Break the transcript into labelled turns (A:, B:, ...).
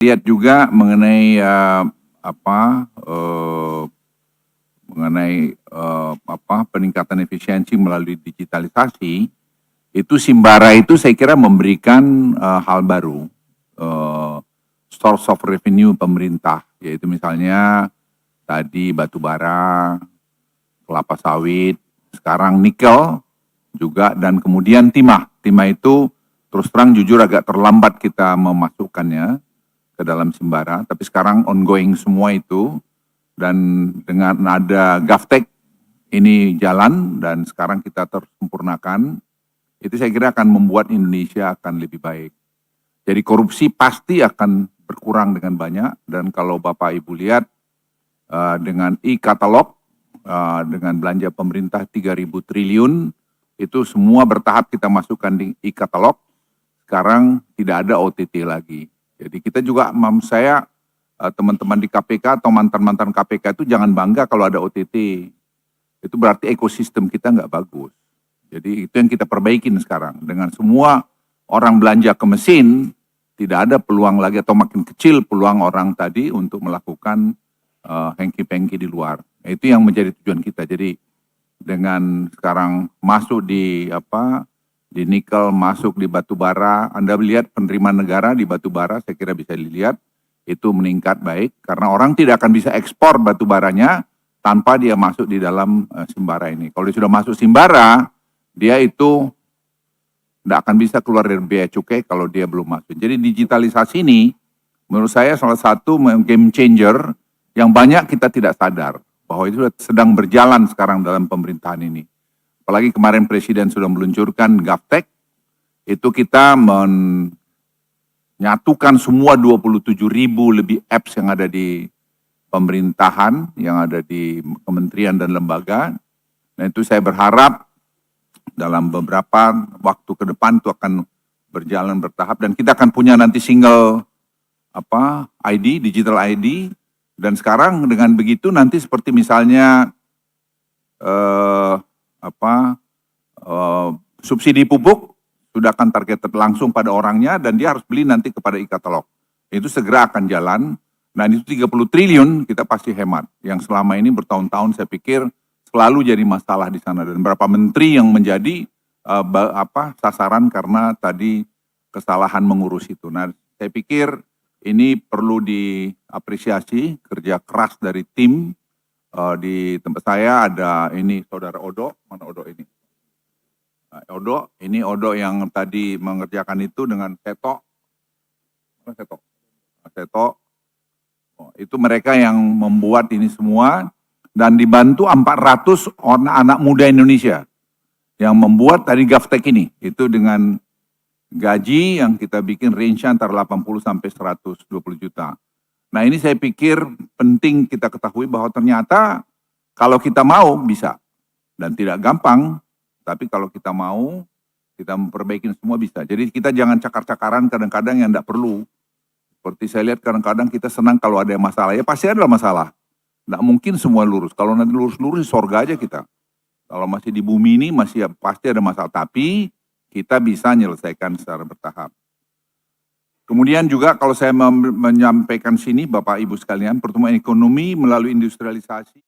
A: Lihat juga mengenai peningkatan efisiensi melalui digitalisasi, itu Simbara itu saya kira memberikan hal baru, source of revenue pemerintah, yaitu misalnya tadi batu bara, kelapa sawit, sekarang nikel juga, dan kemudian timah. Timah itu terus terang jujur agak terlambat kita memasukkannya ke dalam Simbara, tapi sekarang ongoing semua itu, dan dengan ada GovTech ini jalan dan sekarang kita tersempurnakan, itu saya kira akan membuat Indonesia akan lebih baik. Jadi korupsi pasti akan berkurang dengan banyak, dan kalau Bapak Ibu lihat dengan e-katalog, dengan belanja pemerintah 3.000 triliun, itu semua bertahap kita masukkan di e-katalog, sekarang tidak ada OTT lagi. Jadi kita juga, saya teman-teman di KPK atau mantan-mantan KPK itu jangan bangga kalau ada OTT. Itu berarti ekosistem kita nggak bagus. Jadi itu yang kita perbaikin sekarang. Dengan semua orang belanja ke mesin, tidak ada peluang lagi atau makin kecil peluang orang tadi untuk melakukan hengki-pengki di luar. Itu yang menjadi tujuan kita. Jadi dengan sekarang masuk di nikel, masuk di batu bara, Anda lihat penerimaan negara di batu bara, saya kira bisa dilihat, itu meningkat baik, karena orang tidak akan bisa ekspor batu baranya tanpa dia masuk di dalam Simbara ini. Kalau dia sudah masuk Simbara, dia itu tidak akan bisa keluar dari biaya cukai kalau dia belum masuk. Jadi digitalisasi ini, menurut saya salah satu game changer yang banyak kita tidak sadar, bahwa itu sedang berjalan sekarang dalam pemerintahan ini. Apalagi kemarin Presiden sudah meluncurkan GovTech, itu kita menyatukan semua 27.000 lebih apps yang ada di pemerintahan, yang ada di kementerian dan lembaga. Nah itu saya berharap dalam beberapa waktu ke depan itu akan berjalan bertahap, dan kita akan punya nanti single ID, digital ID, dan sekarang dengan begitu nanti seperti misalnya subsidi pupuk sudah akan targeted langsung pada orangnya, dan dia harus beli nanti kepada e-katalog. Itu segera akan jalan, dan itu 30 triliun kita pasti hemat. Yang selama ini bertahun-tahun saya pikir selalu jadi masalah di sana, dan berapa menteri yang menjadi sasaran karena tadi kesalahan mengurus itu. Nah, saya pikir ini perlu diapresiasi kerja keras dari tim. Di tempat saya ada ini Saudara Odo, mana Odo ini? Nah, Odo yang tadi mengerjakan itu dengan Seto. Itu mereka yang membuat ini semua, dan dibantu 400 anak muda Indonesia yang membuat tadi GovTech ini. Itu dengan gaji yang kita bikin range antara 80 sampai 120 juta. Nah ini saya pikir penting kita ketahui bahwa ternyata kalau kita mau bisa, dan tidak gampang, tapi kalau kita mau, kita memperbaiki semua bisa. Jadi kita jangan cakar-cakaran kadang-kadang yang tidak perlu. Seperti saya lihat kadang-kadang kita senang kalau ada masalah, ya pasti ada masalah. Tidak mungkin semua lurus, kalau nanti lurus-lurus sorga aja kita. Kalau masih di bumi ini masih pasti ada masalah, tapi kita bisa menyelesaikan secara bertahap. Kemudian juga kalau saya menyampaikan sini Bapak Ibu sekalian, pertumbuhan ekonomi melalui industrialisasi.